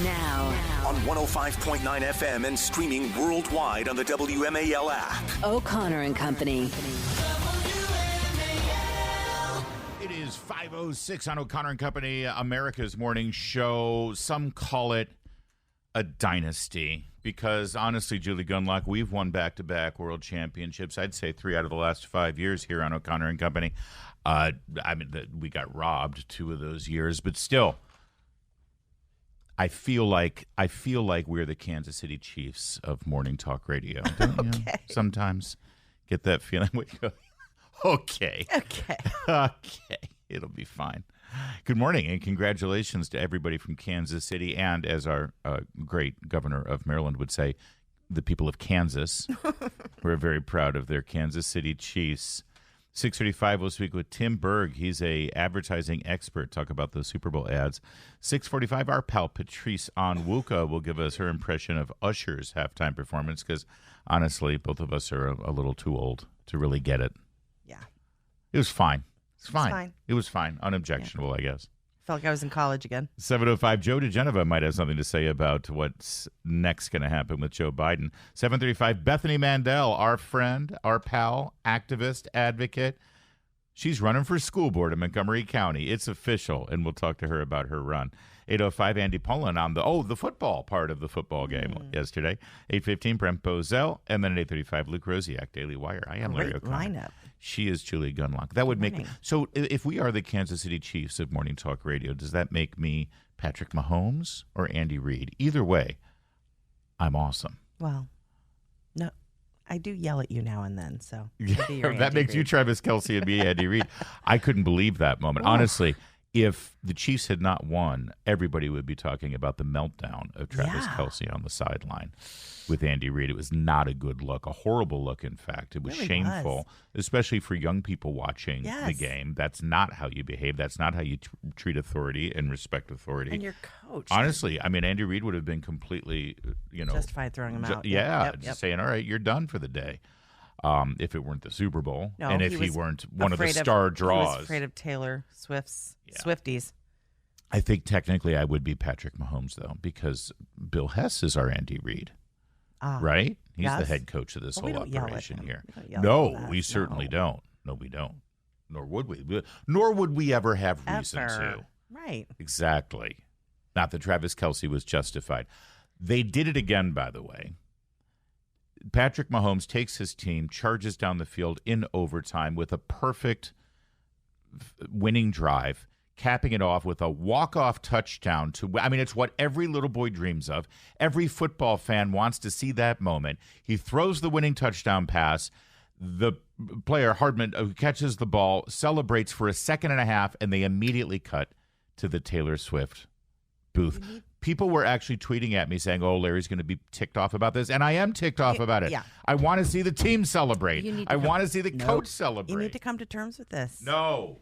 Now. On 105.9 FM and streaming worldwide on the WMAL app. O'Connor and Company. It is 5:06 on O'Connor and Company, America's morning show. Some call it a dynasty because, honestly, Julie Gunlock, we've won back-to-back world championships. I'd say 3 out of the last 5 years here on O'Connor and Company. We got robbed 2 of those years, but still, I feel like we're the Kansas City Chiefs of morning talk radio. Don't you sometimes get that feeling? Okay. It'll be fine. Good morning and congratulations to everybody from Kansas City, and as our great governor of Maryland would say, the people of Kansas. We're very proud of their Kansas City Chiefs. 6:35, we'll speak with Tim Berg. He's a advertising expert. Talk about the Super Bowl ads. 6:45, our pal Patrice Onwuka will give us her impression of Usher's halftime performance because, honestly, both of us are a little too old to really get it. Yeah. It was fine. It was fine. Unobjectionable, I guess. Felt like I was in college again. 7:05, Joe DeGeneva might have something to say about what's next going to happen with Joe Biden. 7:35, Bethany Mandel, our friend, our pal, activist, advocate. She's running for school board in Montgomery County. It's official, and we'll talk to her about her run. 8:05, Andy Pullen on the football part of the football game yesterday. 8:15, Brent Bozell, and then at 8:35, Luke Rosiak, Daily Wire. I am Larry O'Connor. Lineup. She is Julie Gunlock. That would make so. If we are the Kansas City Chiefs of morning talk radio, does that make me Patrick Mahomes or Andy Reid? Either way, I'm awesome. Well, no, I do yell at you now and then, so that makes you Travis Kelce and me Andy Reid. I couldn't believe that moment. Honestly, if the Chiefs had not won, everybody would be talking about the meltdown of Travis Kelce on the sideline with Andy Reid. It was not a good look, a horrible look, in fact. It was really shameful, especially for young people watching the game. That's not how you behave. That's not how you treat authority and respect authority. And your coach. Honestly, I mean, Andy Reid would have been completely, justified throwing him out. Just saying, all right, you're done for the day. If it weren't the Super Bowl, and if he weren't one of the star draws. He was afraid of Taylor Swift's Swifties. I think technically I would be Patrick Mahomes, though, because Bill Hess is our Andy Reid, right? He's the head coach of this whole operation here. No, we certainly don't. No, we don't. Nor would we. Nor would we ever have reason to. Right. Exactly. Not that Travis Kelce was justified. They did it again, by the way. Patrick Mahomes takes his team, charges down the field in overtime with a perfect winning drive, capping it off with a walk-off touchdown. It's what every little boy dreams of. Every football fan wants to see that moment. He throws the winning touchdown pass. The player, Hardman, who catches the ball, celebrates for a second and a half, and they immediately cut to the Taylor Swift booth. People were actually tweeting at me saying, Larry's going to be ticked off about this. And I am ticked off about it. Yeah. I want to see the team celebrate. I want to see the coach celebrate. You need to come to terms with this. No.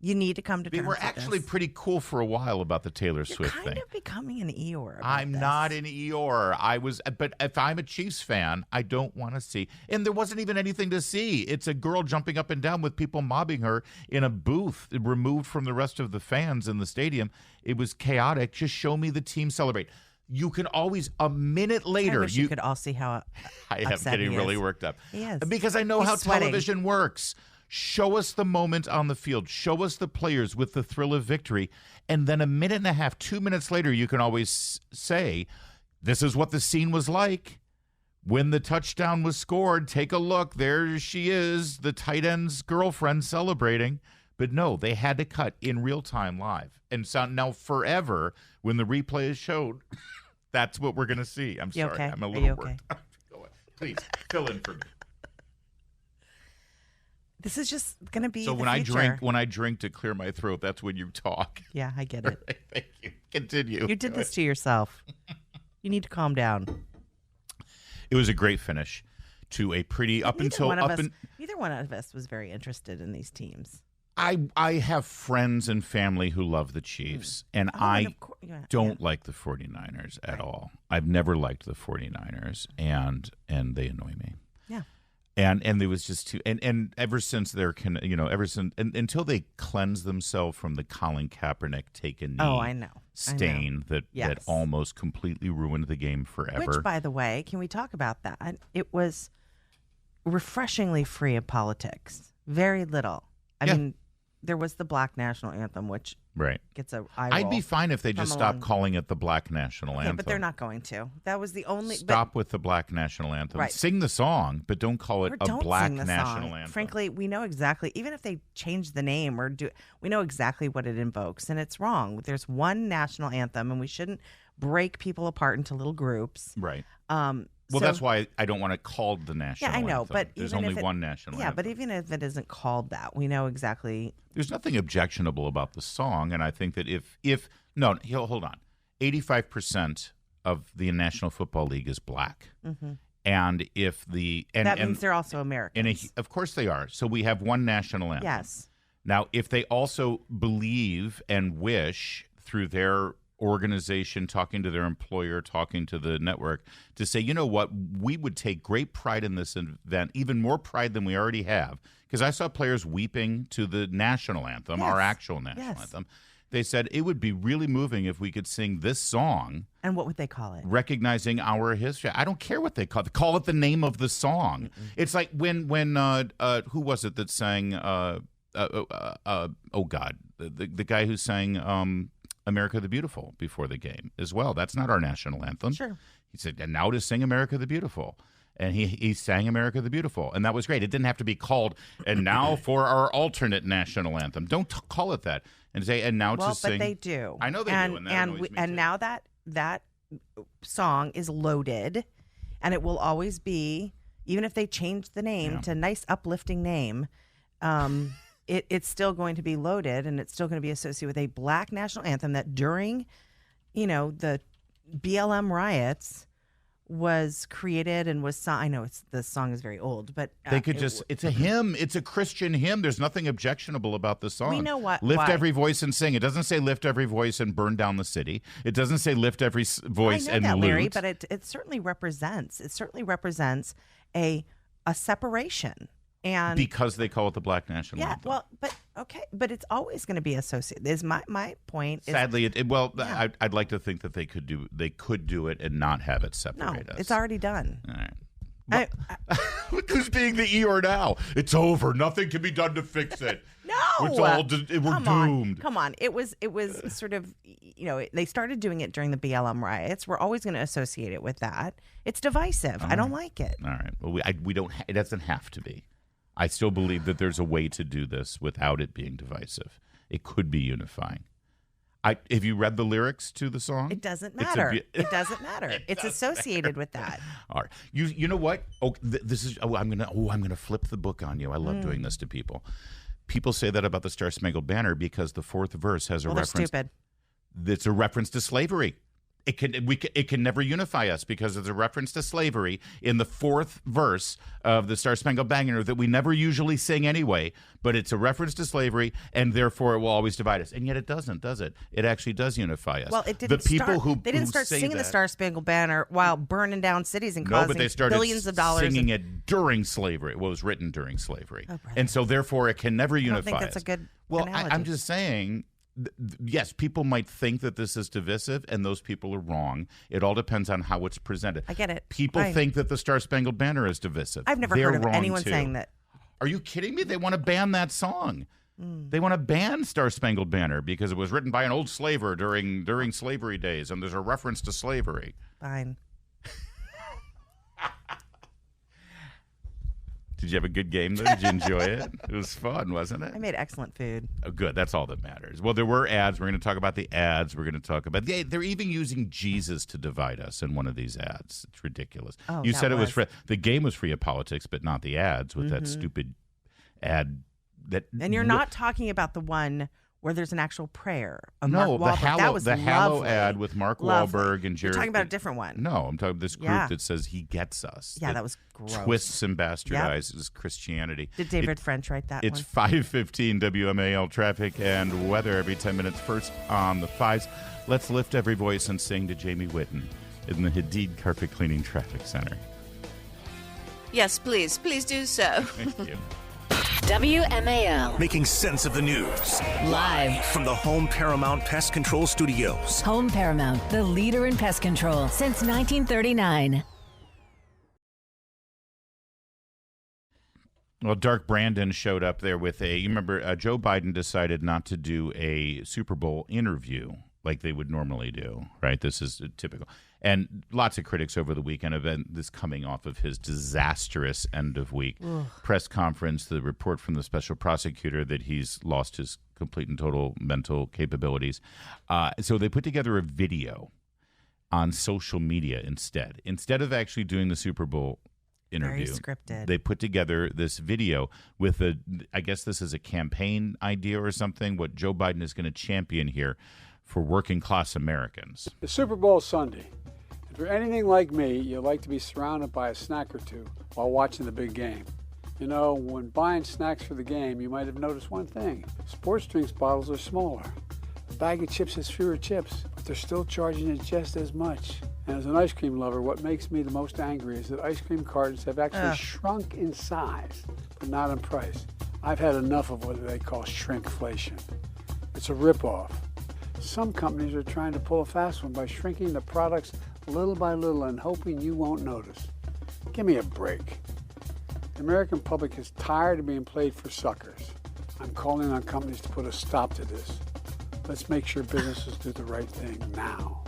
You need to come to terms with this. They were actually pretty cool for a while about the Taylor Swift thing. You're kind of becoming an Eeyore about I'm this. not an Eeyore. But if I'm a Chiefs fan, I don't want to see. And there wasn't even anything to see. It's a girl jumping up and down with people mobbing her in a booth removed from the rest of the fans in the stadium. It was chaotic. Just show me the team celebrate. You can always, a minute later. I wish you could all see how I am getting really worked up. He is. Because I know how sweating. television works. Show us the moment on the field. Show us the players with the thrill of victory. And then a minute and a half, 2 minutes later, you can always say, this is what the scene was like. When the touchdown was scored, take a look. There she is, the tight end's girlfriend celebrating. But no, they had to cut in real time live. And so now forever, when the replay is showed, that's what we're going to see. I'm sorry. Okay? I'm a little worked up. Go ahead. Please, fill in for me. This is just going to be so the future. future. when I drink to clear my throat, that's when you talk. Yeah, I get it. Right, thank you. Continue. You did this to yourself. You need to calm down. It was a great finish to a pretty Neither one of us was very interested in these teams. I have friends and family who love the Chiefs, and I don't like the 49ers at all. I've never liked the 49ers, and they annoy me. Yeah. And there was just too, and ever since until they cleanse themselves from the Colin Kaepernick take a knee stain that almost completely ruined the game forever. Which, by the way, can we talk about that? It was refreshingly free of politics. Very little. I mean, there was the Black National Anthem, which gets a eye roll. I'd be fine if they just stopped calling it the Black National Anthem. But they're not going to. That was the only... Stop with the Black National Anthem. Right. Sing the song, but don't call it a Black National Anthem. Frankly, we know exactly, even if they change the name we know exactly what it invokes, and it's wrong. There's one national anthem, and we shouldn't break people apart into little groups. Right. Well, that's why I don't want to call it the national anthem. Yeah, I know, but there's only one national anthem. Yeah, but even if it isn't called that, we know exactly. There's nothing objectionable about the song, and I think that hold on, 85% of the National Football League is black, and that means they're also Americans. And of course they are. So we have one national anthem. Yes. Now, if they also believe and wish through their organization, talking to their employer, talking to the network, to say, you know what, we would take great pride in this event, even more pride than we already have, because I saw players weeping to the national anthem, our actual national anthem. They said it would be really moving if we could sing this song. And what would they call it? Recognizing our history. I don't care what they call it. Call it the name of the song. It's like when who was it that sang? Oh God, the guy who sang America the Beautiful before the game as well. That's not our national anthem. Sure. He said, and now to sing America the Beautiful. And he sang America the Beautiful. And that was great. It didn't have to be called, and now for our alternate national anthem. Don't call it that. And say, and now to sing. But they do. I know they do. And now that song is loaded, and it will always be, even if they change the name to a nice uplifting name, it's still going to be loaded, and it's still going to be associated with a black national anthem that during, the BLM riots was created and was sung. I know the song is very old, but they could it's a hymn. It's a Christian hymn. There's nothing objectionable about the song. We know what. Lift every voice and sing. It doesn't say lift every voice and burn down the city. It doesn't say lift every voice and loot. Larry, but it certainly represents. It certainly represents a separation. And because they call it the Black National Anthem. Well, but it's always going to be associated. Is my point. Sadly, I'd like to think that they could do it and not have it separate us. It's already done. All right. Who's being the Eeyore now? It's over. Nothing can be done to fix it. No, we're doomed. Come on. It was sort of, they started doing it during the BLM riots. We're always going to associate it with that. It's divisive. I don't like it. All right. Well, we don't. It doesn't have to be. I still believe that there's a way to do this without it being divisive. It could be unifying. Have you read the lyrics to the song? It doesn't matter. It doesn't matter. It's associated with that. All right. You know what? Oh, this is. Oh, I'm gonna flip the book on you. I love doing this to people. People say that about the Star Spangled Banner because the fourth verse has a reference. They're stupid. It's a reference to slavery. It can never unify us because there's a reference to slavery in the fourth verse of the Star Spangled Banner that we never usually sing anyway, but it's a reference to slavery, and therefore it will always divide us. And yet it doesn't, does it? It actually does unify us. Well, it didn't. They didn't start singing the Star Spangled Banner while burning down cities and causing billions of dollars. Singing it during slavery. Well, it was written during slavery, and so therefore it can never unify us. I don't think that's a good analogy. I'm just saying. Yes, people might think that this is divisive, and those people are wrong. It all depends on how it's presented. I get it. People think that the Star Spangled Banner is divisive. I've never heard of anyone saying that. Are you kidding me? They want to ban that song. They want to ban Star Spangled Banner because it was written by an old slaver during slavery days, and there's a reference to slavery. Fine. Did you have a good game, though? Did you enjoy it? It was fun, wasn't it? I made excellent food. Oh, good. That's all that matters. Well, there were ads. We're going to talk about the ads. We're going to talk about... They're even using Jesus to divide us in one of these ads. It's ridiculous. Oh, you said it was free. The game was free of politics, but not the ads with that stupid ad. And you're not talking about the one where there's an actual prayer. No, the Hallow ad with Mark Wahlberg and Jared. You're talking about a different one. No, I'm talking about this group that says he gets us. Yeah, that was gross. Twists and bastardizes Christianity. Did David French write that It's one? 5:15 WMAL traffic and weather every 10 minutes. First on the fives. Let's lift every voice and sing to Jamie Whitten in the Hadid Carpet Cleaning Traffic Center. Yes, please. Please do so. Thank you. WMAL. Making sense of the news. Live. From the Home Paramount Pest Control Studios. Home Paramount, the leader in pest control since 1939. Well, Dark Brandon showed up there with you remember, Joe Biden decided not to do a Super Bowl interview like they would normally do, right? This is typical. And lots of critics over the weekend have been this coming off of his disastrous end of week press conference, the report from the special prosecutor that he's lost his complete and total mental capabilities. So they put together a video on social media instead of actually doing the Super Bowl interview. Very scripted. They put together this video with I guess this is a campaign idea or something, what Joe Biden is going to champion here for working class Americans. The Super Bowl Sunday. If you're anything like me, you like to be surrounded by a snack or two while watching the big game. You know, when buying snacks for the game, you might have noticed one thing. Sports drinks bottles are smaller. A bag of chips has fewer chips, but they're still charging you just as much. And as an ice cream lover, what makes me the most angry is that ice cream cartons have actually shrunk in size, but not in price. I've had enough of what they call shrinkflation. It's a ripoff. Some companies are trying to pull a fast one by shrinking the products little by little and hoping you won't notice. Give me a break. The American public is tired of being played for suckers. I'm calling on companies to put a stop to this. Let's make sure businesses do the right thing now.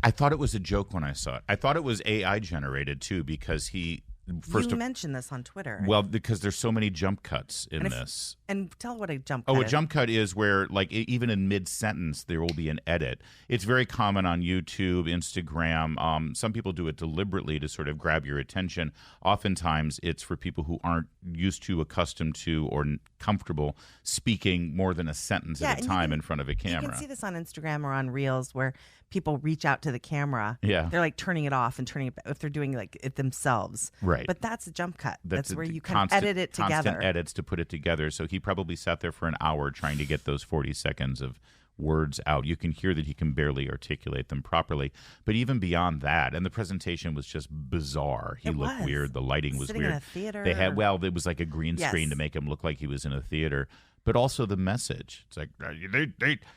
I thought it was a joke when I saw it. I thought it was AI generated too, because he You mentioned this on Twitter. Well, because there's so many jump cuts in this. And tell what a jump cut Oh, a is. jump cut is where, like, even in mid-sentence, there will be an edit. It's very common on YouTube, Instagram. Some people do it deliberately to sort of grab your attention. Oftentimes, it's for people who aren't used to, accustomed to, or comfortable speaking more than a sentence at a time in front of a camera. You can see this on Instagram or on Reels where people reach out to the camera. Yeah. They're like turning it off and turning it if they're doing like it themselves. Right. But that's a jump cut. That's where you can constant, edit it together. Constant edits to put it together. So he probably sat there for an hour trying to get those 40 seconds of words out. You can hear that he can barely articulate them properly. But even beyond that, and the presentation was just bizarre. He looked weird. The lighting was sitting weird. in a theater. They had, well, it was like a green screen to make him look like he was in a theater. But also the message. It's like,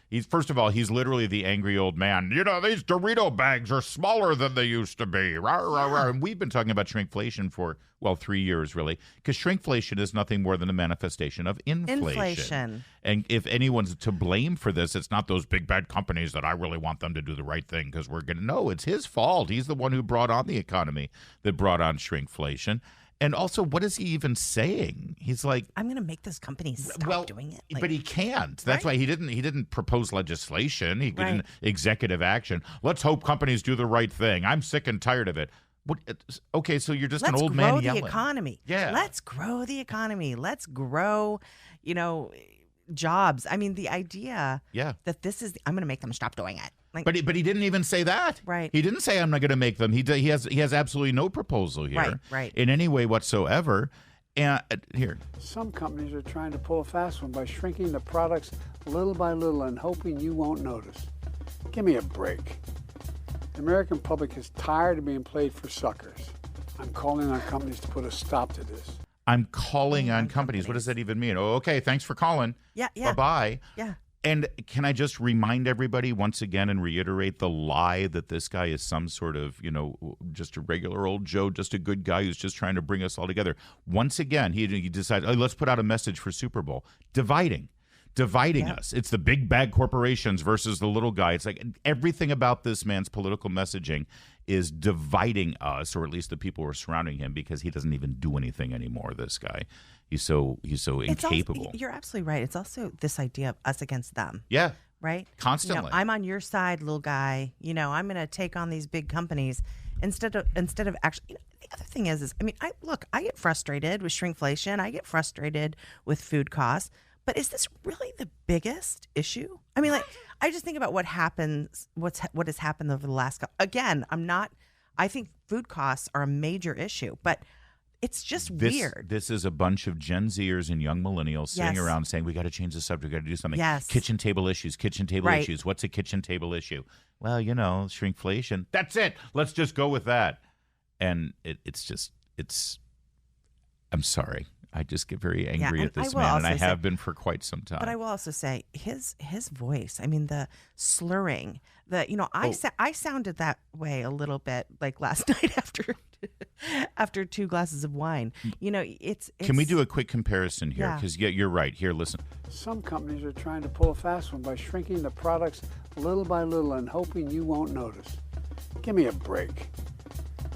he's first of all, he's literally the angry old man. You know, these Dorito bags are smaller than they used to be. Rah, rah, rah. And we've been talking about shrinkflation for, 3 years, really. Because shrinkflation is nothing more than a manifestation of inflation. And if anyone's to blame for this, it's not those big bad companies that I really want them to do the right thing because we're going to. No, it's his fault. He's the one who brought on the economy that brought on shrinkflation. And also, what is he even saying? He's like, I'm going to make this company stop doing it. But he can't. That's why he didn't propose legislation. He didn't executive action. Let's hope companies do the right thing. I'm sick and tired of it. Okay, so you're just an old man yelling. Let's grow the economy. Yeah. Let's grow the economy. Let's grow, jobs. I mean, the idea that this is, I'm going to make them stop doing it. Like, but he didn't even say that. Right. He didn't say I'm not going to make them. He has absolutely no proposal here. Right. In any way whatsoever. And here. Some companies are trying to pull a fast one by shrinking the products little by little and hoping you won't notice. Give me a break. The American public is tired of being played for suckers. I'm calling on companies to put a stop to this. I'm calling on companies. What does that even mean? Oh, okay. Thanks for calling. Yeah. Bye-bye. Yeah. And can I just remind everybody once again and reiterate the lie that this guy is some sort of, just a regular old Joe, just a good guy who's just trying to bring us all together. Once again, he decided, let's put out a message for Super Bowl. Dividing us. It's the big bad corporations versus the little guy. It's like everything about this man's political messaging is dividing us, or at least the people who are surrounding him, because he doesn't even do anything anymore, this guy. He's so incapable. You're absolutely right. It's also this idea of us against them. Yeah. Right? Constantly. I'm on your side, little guy. I'm going to take on these big companies instead of actually. The other thing is I get frustrated with shrinkflation. I get frustrated with food costs. But is this really the biggest issue? I mean, I just think about what has happened over the last couple. Again, I think food costs are a major issue, but it's just weird. This is a bunch of Gen Zers and young millennials sitting around saying, we got to change the subject, we got to do something. Yes. Kitchen table issues. What's a kitchen table issue? Well, shrinkflation. That's it. Let's just go with that. And I'm sorry. I just get very angry at this I will man, and I also have say- been for quite some time. But I will also say his voice. I mean, the slurring. I sounded that way a little bit like last night after 2 glasses of wine. It's. Can we do a quick comparison here? Yeah. Because you're right. Here, listen. Some companies are trying to pull a fast one by shrinking the products little by little and hoping you won't notice. Give me a break.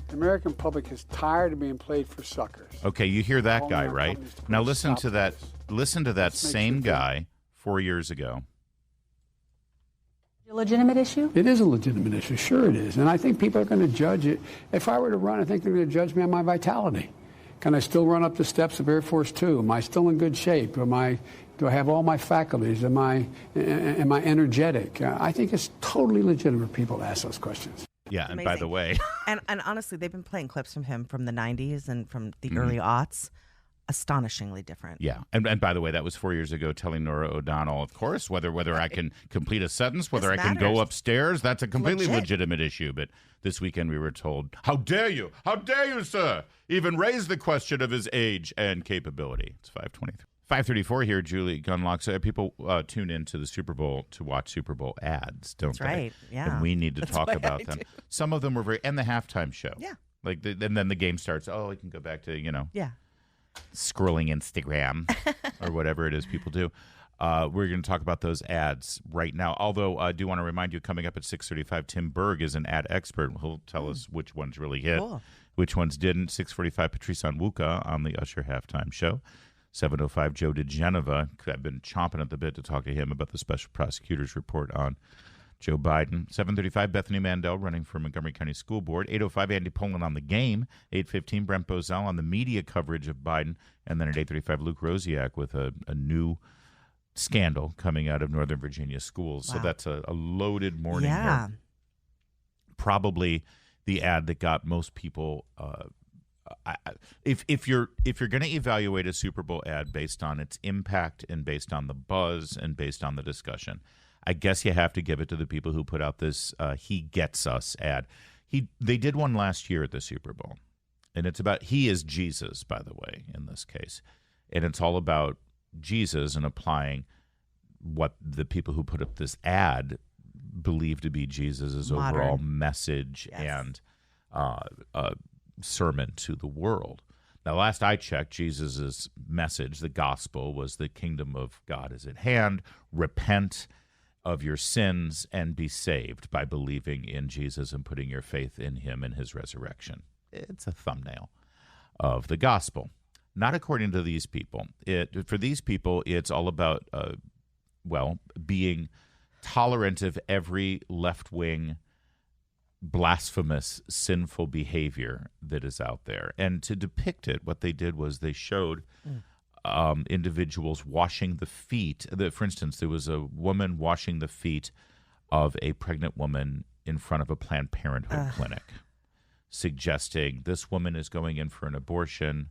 The American public is tired of being played for suckers. Okay, you hear that Calling guy, our right? companies to put Now a listen stop to that. this. Listen to that Let's make same sure guy 4 years ago. A legitimate issue? It is a legitimate issue. Sure it is. And I think people are going to judge it. If I were to run, I think they're going to judge me on my vitality. Can I still run up the steps of Air Force Two? Am I still in good shape? Do I have all my faculties? Am I energetic? I think it's totally legitimate for people to ask those questions. Yeah, and by the amazing. way, and honestly, they've been playing clips from him from the 90s and from the Mm-hmm. early aughts. Astonishingly different. yeah, and by the way, that was 4 years ago. Telling Nora O'Donnell, of course, whether I can complete a sentence, whether I This can go matters. upstairs, that's a completely Legit. legitimate issue. But this weekend we were told, "How dare you? How dare you, sir? Even raise the question of his age and capability." It's 5:23. 5:34 here, Julie Gunlock. So people tune into the Super Bowl to watch Super Bowl ads, don't That's they? right, yeah. And we need to That's talk why about I them. do. Some of them were and the halftime show. Yeah. And then the game starts. Oh, we can go back to, Yeah. scrolling Instagram or whatever it is people do. We're going to talk about those ads right now. Although I do want to remind you, coming up at 6:35, Tim Berg is an ad expert. He'll tell us which ones really hit, Cool. which ones didn't. 6:45, Patrice Onwuka on the Usher halftime show. 7:05, Joe DeGeneva. I've been chomping at the bit to talk to him about the special prosecutor's report on Joe Biden. 7:35, Bethany Mandel running for Montgomery County School Board. 8:05, Andy Poland on the game. 8:15, Brent Bozell on the media coverage of Biden. And then at 8:35, Luke Rosiak with a new scandal coming out of Northern Virginia schools. So Wow. that's a loaded morning Yeah. here. Probably the ad that got most people. If you're going to evaluate a Super Bowl ad based on its impact and based on the buzz and based on the discussion, I guess you have to give it to the people who put out this "He Gets Us" ad. They did one last year at the Super Bowl, and it's about he is Jesus, by the way, in this case, and it's all about Jesus and applying what the people who put up this ad believe to be Jesus' Modern. overall message Yes. and sermon to the world. Now, last I checked, Jesus' message, the gospel, was the kingdom of God is at hand. Repent of your sins and be saved by believing in Jesus and putting your faith in him and his resurrection. It's a thumbnail of the gospel. Not according to these people. For these people, it's all about, being tolerant of every left-wing, blasphemous, sinful behavior that is out there. And to depict it, what they did was they showed individuals washing the feet. For instance, there was a woman washing the feet of a pregnant woman in front of a Planned Parenthood clinic, suggesting this woman is going in for an abortion.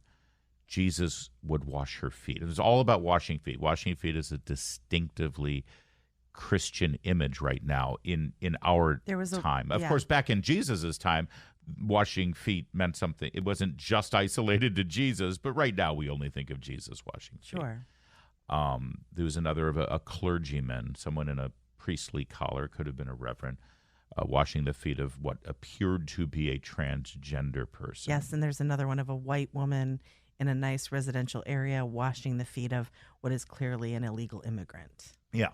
Jesus would wash her feet. It was all about washing feet. Washing feet is a distinctively Christian image right now in our time. Of course, back in Jesus's time, washing feet meant something. It wasn't just isolated to Jesus, but right now we only think of Jesus washing feet. Sure. There was another of a clergyman, someone in a priestly collar, could have been a reverend, washing the feet of what appeared to be a transgender person. Yes, and there's another one of a white woman in a nice residential area washing the feet of what is clearly an illegal immigrant. Yeah.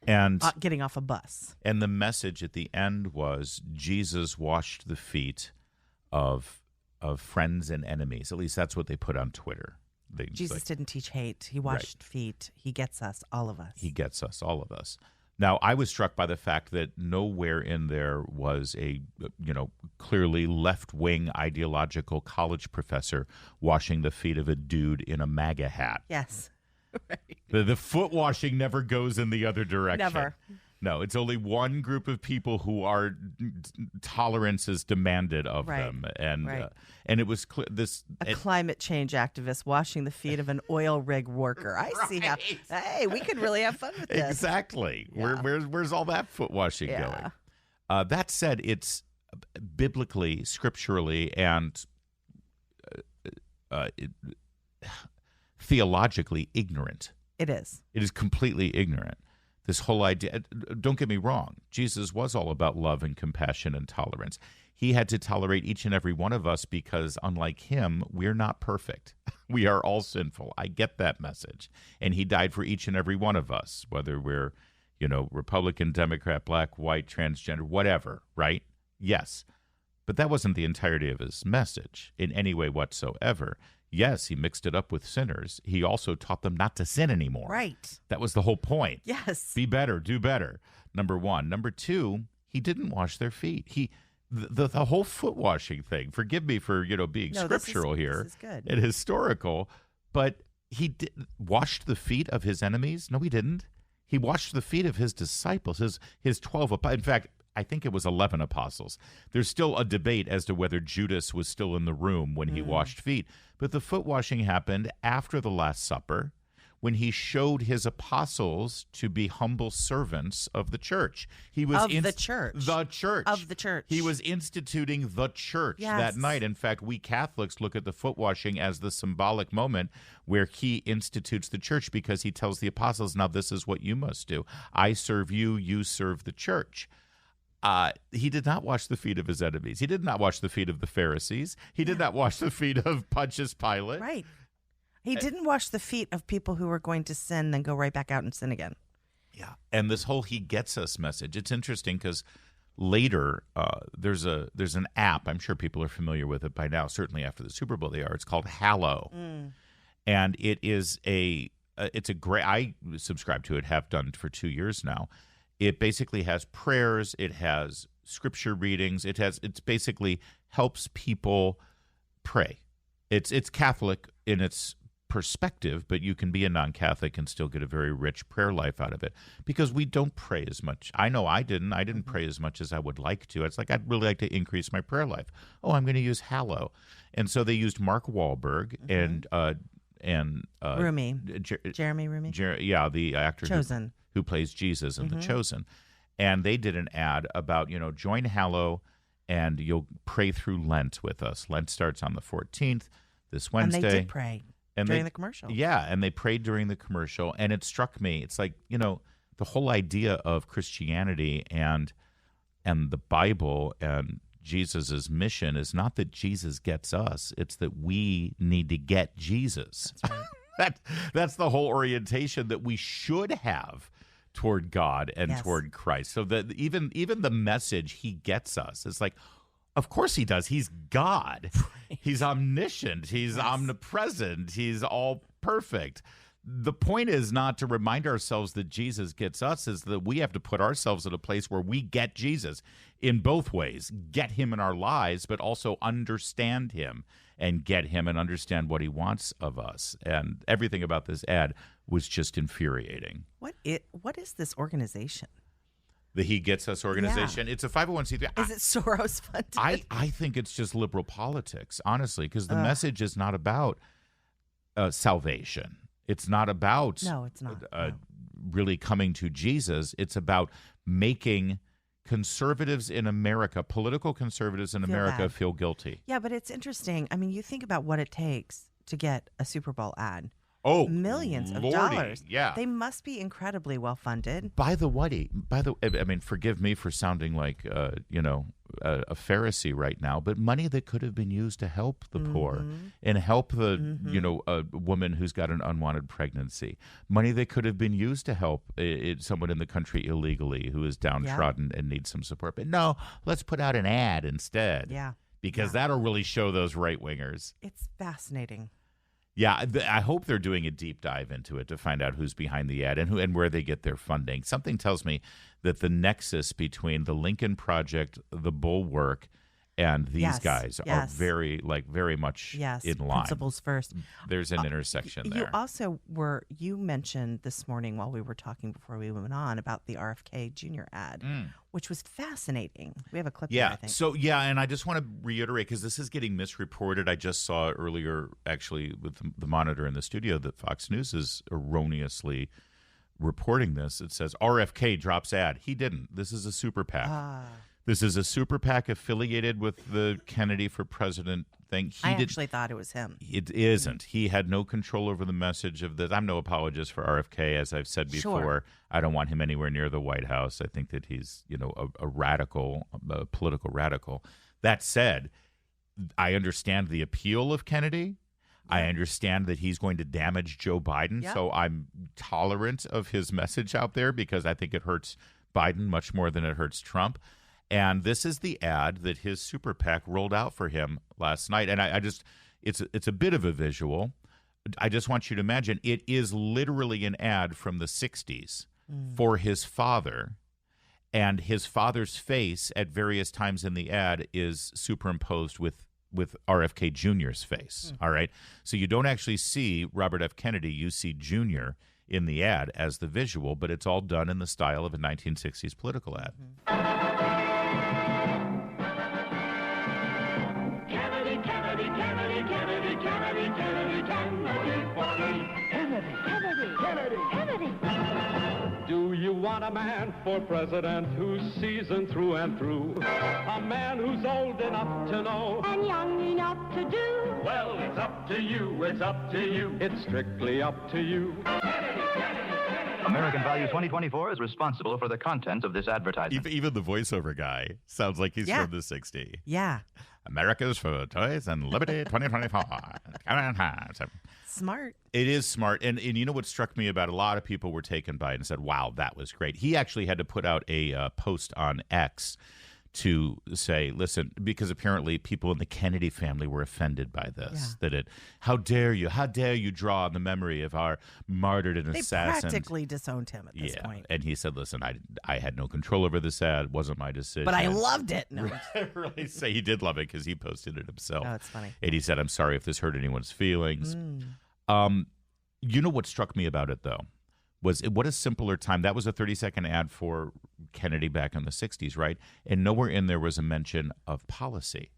And Getting off a bus. And the message at the end was Jesus washed the feet of friends and enemies. At least that's what they put on Twitter. Jesus didn't teach hate. He washed feet. He gets us, all of us. He gets us, all of us. Now, I was struck by the fact that nowhere in there was a, clearly left-wing ideological college professor washing the feet of a dude in a MAGA hat. Yes. Right. The foot washing never goes in the other direction. Never. No, it's only one group of people who are tolerance is demanded of them, and it was clear Climate change activist washing the feet of an oil rig worker. I see how. Hey, we could really have fun with this. Exactly. Yeah. Where's all that foot washing going? That said, it's biblically, scripturally, and theologically ignorant. It is. It is completely ignorant. This whole idea, don't get me wrong, Jesus was all about love and compassion and tolerance. He had to tolerate each and every one of us because, unlike him, we're not perfect. We are all sinful. I get that message. And he died for each and every one of us, whether we're, Republican, Democrat, black, white, transgender, whatever, right? Yes. But that wasn't the entirety of his message in any way whatsoever. Yes, he mixed it up with sinners. He also taught them not to sin anymore. Right. That was the whole point. Yes. Be better, do better. Number one. Number two, he didn't wash their feet. The whole foot washing thing. Forgive me for being scriptural here. This is good. And historical, but he washed the feet of his enemies. No, he didn't. He washed the feet of his disciples, his 12. In fact, I think it was 11 apostles. There's still a debate as to whether Judas was still in the room when he washed feet. But the foot washing happened after the Last Supper, when he showed his apostles to be humble servants of the church. He was the church. The church. Of the church. He was instituting the church that night. In fact, we Catholics look at the foot washing as the symbolic moment where he institutes the church, because he tells the apostles, now this is what you must do. I serve you, you serve the church. He did not wash the feet of his enemies. He did not wash the feet of the Pharisees. He did not wash the feet of Pontius Pilate. Right. He didn't wash the feet of people who were going to sin, then go right back out and sin again. Yeah. And this whole he gets us message, it's interesting because later there's an app. I'm sure people are familiar with it by now. Certainly after the Super Bowl they are. It's called Hallow. And it is it's a great, I subscribe to it, have done for 2 years now. It basically has prayers. It has scripture readings. It's basically helps people pray. It's Catholic in its perspective, but you can be a non-Catholic and still get a very rich prayer life out of it, because we don't pray as much. I know I didn't pray as much as I would like to. It's like, I'd really like to increase my prayer life. Oh, I'm going to use Hallow. And so they used Mark Wahlberg and Rumi. Jeremy Rumi. The actor Chosen. who plays Jesus in The Chosen. And they did an ad about, join Hallow and you'll pray through Lent with us. Lent starts on the 14th, this Wednesday. And they did pray during the commercial. Yeah, and they prayed during the commercial. And it struck me. It's like, the whole idea of Christianity and the Bible and Jesus' mission is not that Jesus gets us. It's that we need to get Jesus. That's right. That's the whole orientation that we should have toward God and toward Christ. So that even the message, he gets us. It's like, of course he does. He's God. Right. He's omniscient. He's omnipresent. He's all perfect. The point is not to remind ourselves that Jesus gets us, is that we have to put ourselves in a place where we get Jesus in both ways. Get him in our lives, but also understand him and get him and understand what he wants of us. And everything about this ad was just infuriating. What is this organization? The He Gets Us organization. Yeah. It's a 501c3. Is it Soros funded? I think it's just liberal politics, honestly, because the message is not about salvation. It's not about really coming to Jesus. It's about making conservatives in America, political conservatives in America, feel guilty. Yeah, but it's interesting. I mean, you think about what it takes to get a Super Bowl ad. Oh, millions of dollars. Yeah. They must be incredibly well funded. By the way, forgive me for sounding like a Pharisee right now, but money that could have been used to help the poor and help the a woman who's got an unwanted pregnancy. Money that could have been used to help someone in the country illegally who is downtrodden and needs some support. But no, let's put out an ad instead. Yeah. Because that'll really show those right wingers. It's fascinating. Yeah, I hope they're doing a deep dive into it to find out who's behind the ad and where they get their funding. Something tells me that the nexus between the Lincoln Project, the Bulwark, and these guys are very much in line. Principles first. There's an intersection there. You also you mentioned this morning while we were talking before we went on about the RFK Jr. ad, which was fascinating. We have a clip there, I think. So, and I just want to reiterate, because this is getting misreported. I just saw earlier, actually, with the monitor in the studio, that Fox News is erroneously reporting this. It says RFK drops ad. He didn't. This is a super PAC. This is a super PAC affiliated with the Kennedy for President thing. I actually thought it was him. It isn't. He had no control over the message of this. I'm no apologist for RFK, as I've said before. Sure. I don't want him anywhere near the White House. I think that he's, a radical, a political radical. That said, I understand the appeal of Kennedy. I understand that he's going to damage Joe Biden, so I'm tolerant of his message out there because I think it hurts Biden much more than it hurts Trump. And this is the ad that his super PAC rolled out for him last night. And it's a bit of a visual. I just want you to imagine it is literally an ad from the 60s for his father. And his father's face at various times in the ad is superimposed with RFK Jr.'s face. All right. So you don't actually see Robert F. Kennedy. You see Jr. in the ad as the visual, but it's all done in the style of a 1960s political ad. Kennedy, Kennedy, Kennedy, Kennedy, Kennedy, Kennedy, Kennedy for me. Kennedy, Kennedy, Kennedy, Kennedy. Do you want a man for president who's seasoned through and through? A man who's old enough to know And young enough to do. Well, it's up to you, it's up to you. It's strictly up to you. American Values 2024 is responsible for the content of this advertisement. Even the voiceover guy sounds like he's from the 60s. Yeah. America's for Toys and Liberty 2024. Smart. It is smart. And you know what struck me about a lot of people were taken by it and said, wow, that was great. He actually had to put out a post on X to say, listen, because apparently people in the Kennedy family were offended by this. How dare you draw on the memory of our martyred and They assassin. practically disowned him at this point. And he said, listen, I had no control over this ad. It wasn't my decision. But I loved it. No. I really say he did love it because he posted it himself. Oh, it's funny. And he said, I'm sorry if this hurt anyone's feelings. You know what struck me about it, though, was what a simpler time. That was a 30-second ad for Kennedy back in the 60s, right? And nowhere in there was a mention of policy.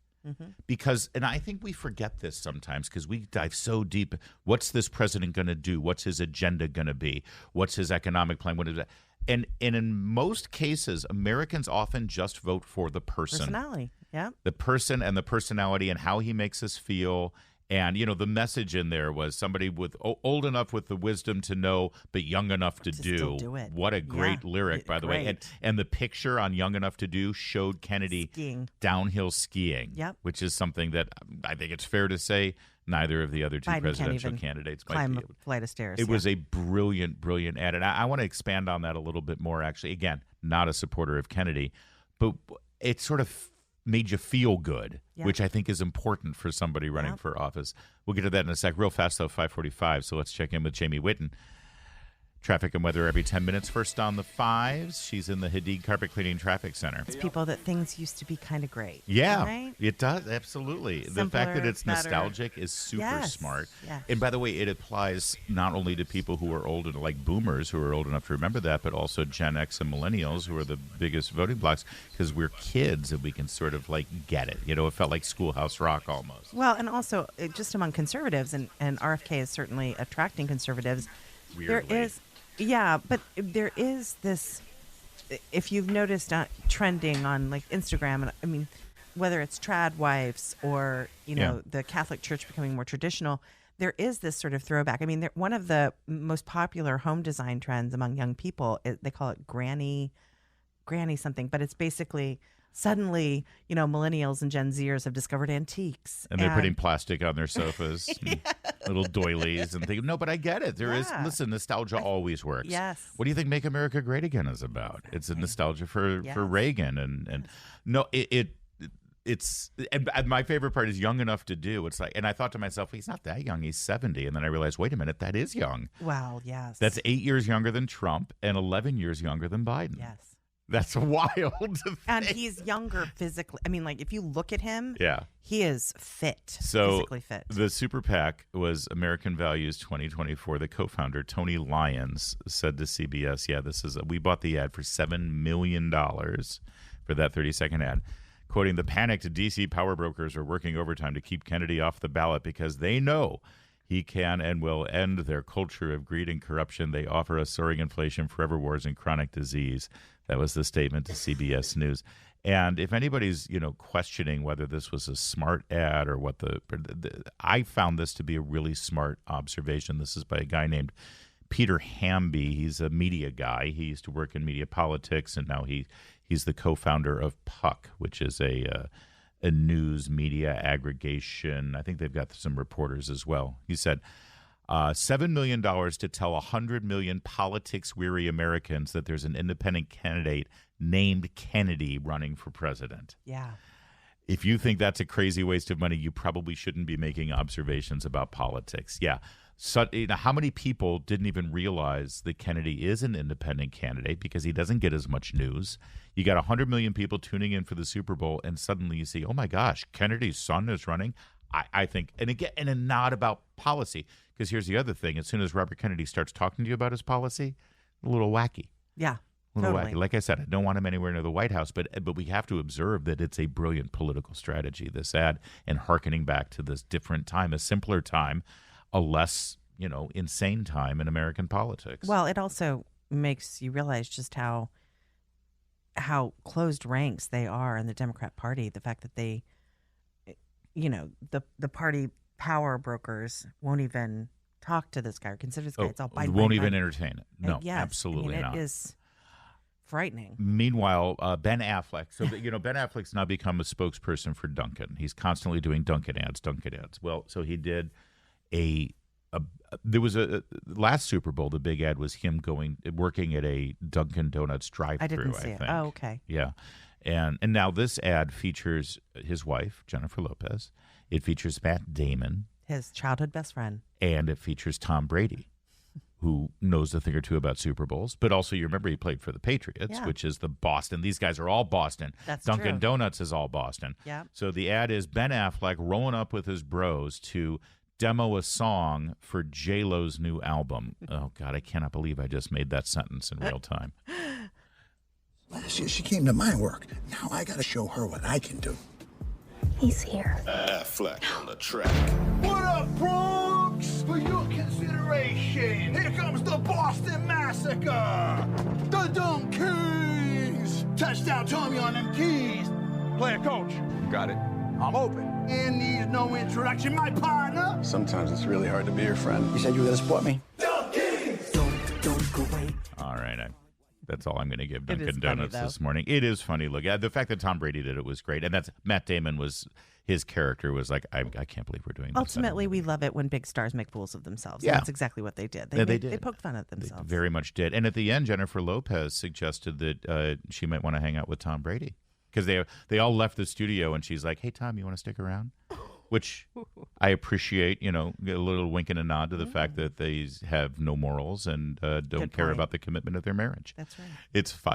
Because, and I think we forget this sometimes because we dive so deep. What's this president going to do? What's his agenda going to be? What's his economic plan? What is that? And in most cases, Americans often just vote for the person. Personality, yeah. The person and the personality and how he makes us feel. And, the message in there was somebody with old enough with the wisdom to know, but young enough to still do it. What a great lyric, by the way. And the picture on Young Enough to Do showed Kennedy downhill skiing, which is something that I think it's fair to say neither of the other two presidential candidates might climb be a flight of stairs. It was a brilliant, brilliant ad. And I want to expand on that a little bit more, actually. Again, not a supporter of Kennedy, but it sort of made you feel good, which I think is important for somebody running for office. We'll get to that in a sec. Real fast, though, 5:45. So let's check in with Jamie Whitten. Traffic and weather every 10 minutes. First on the fives. She's in the Hadid Carpet Cleaning Traffic Center. It's people that things used to be kind of great. Yeah, right? It does. Absolutely. Simpler, the fact that it's better. nostalgic is super smart. Yes. And by the way, it applies not only to people who are old, like boomers who are old enough to remember that, but also Gen X and millennials who are the biggest voting blocks because we're kids and we can sort of get it. It felt like Schoolhouse Rock almost. Well, and also just among conservatives, and RFK is certainly attracting conservatives. Weirdly. But there is this, if you've noticed trending on Instagram, and I mean, whether it's trad wives or, the Catholic Church becoming more traditional, there is this sort of throwback. I mean, one of the most popular home design trends among young people, they call it granny something, but it's basically suddenly, millennials and Gen Zers have discovered antiques. And they're putting plastic on their sofas, and little doilies, and thinking, no, but I get it. There is, listen, nostalgia always works. Yes. What do you think Make America Great Again is about? It's a nostalgia for Reagan. And no, it's and my favorite part is Young Enough to Do. It's and I thought to myself, well, he's not that young. He's 70. And then I realized, wait a minute, that is young. Wow, yes. That's 8 years younger than Trump and 11 years younger than Biden. Yes. That's wild to think. And he's younger physically. I mean, if you look at him, he is fit, physically fit. The Super PAC was American Values 2024. The co-founder, Tony Lyons, said to CBS, we bought the ad for $7 million for that 30-second ad. Quoting, the panicked D.C. power brokers are working overtime to keep Kennedy off the ballot because they know he can and will end their culture of greed and corruption. They offer us soaring inflation, forever wars, and chronic disease. That was the statement to CBS News. And if anybody's, questioning whether this was a smart ad or what I found this to be a really smart observation. This is by a guy named Peter Hamby. He's a media guy. He used to work in media politics, and now he's the co-founder of Puck, which is a news media aggregation. I think they've got some reporters as well. He said, $7 million to tell 100 million politics-weary Americans that there's an independent candidate named Kennedy running for president. Yeah. If you think that's a crazy waste of money, you probably shouldn't be making observations about politics. Yeah. So, how many people didn't even realize that Kennedy is an independent candidate because he doesn't get as much news? You got 100 million people tuning in for the Super Bowl, and suddenly you see, oh my gosh, Kennedy's son is running. I think, and again, and a nod about policy, because here's the other thing: as soon as Robert Kennedy starts talking to you about his policy, a little wacky. Yeah. A little Totally. wacky. Like I said, I don't want him anywhere near the White House, but we have to observe that it's a brilliant political strategy, this ad, and hearkening back to this different time, a simpler time, a less, insane time in American politics. Well, it also makes you realize just how closed ranks they are in the Democrat Party. The fact that they, the party power brokers won't even talk to this guy or consider this guy. It's all Biden. Won't Biden, even Biden. entertain it. No, Yes, absolutely not. It is frightening. Meanwhile, Ben Affleck. So, Ben Affleck's now become a spokesperson for Dunkin'. He's constantly doing Dunkin' ads. Well, so he did there was a last Super Bowl. The big ad was him working at a Dunkin' Donuts drive-thru. I didn't see it. think. Oh, okay. Yeah, and now this ad features his wife Jennifer Lopez. It features Matt Damon, His childhood best friend, and it features Tom Brady, who knows a thing or two about Super Bowls. But also, you remember he played for the Patriots, Yeah. which is the Boston. These guys are all Boston. That's Dunkin' true. Donuts is all Boston. Yeah. So the ad is Ben Affleck rolling up with his bros to demo a song for J-Lo's new album. Oh, God, I cannot believe I just made that sentence in real time. She came to my work. Now I got to show her what I can do. He's here. Affleck on the track. What up, Bronx? For your consideration, here comes the Boston Massacre. The Dunk Kings. Touchdown, Tommy on them keys. Player coach. Got it. I'm open. And needs no introduction, my partner. Sometimes it's really hard to be your friend. You said you were going to support me? Dunk Kings. Don't go away. All right, that's all I'm going to give It is Dunkin' funny, Donuts though. this morning. It is funny. Look, the fact that Tom Brady did it was great, and that's Matt Damon was his character was like, I can't believe we're doing this. Ultimately, we love it when big stars make fools of themselves. Yeah. That's exactly what they did. Yeah, they They did. poked fun at themselves. They very much did. And at the end, Jennifer Lopez suggested that she might want to hang out with Tom Brady because they all left the studio, and she's like, "Hey, Tom, you want to stick around?" Which I appreciate. A little wink and a nod to the fact that they have no morals and don't care point. about the commitment of their marriage. That's right. It's fun.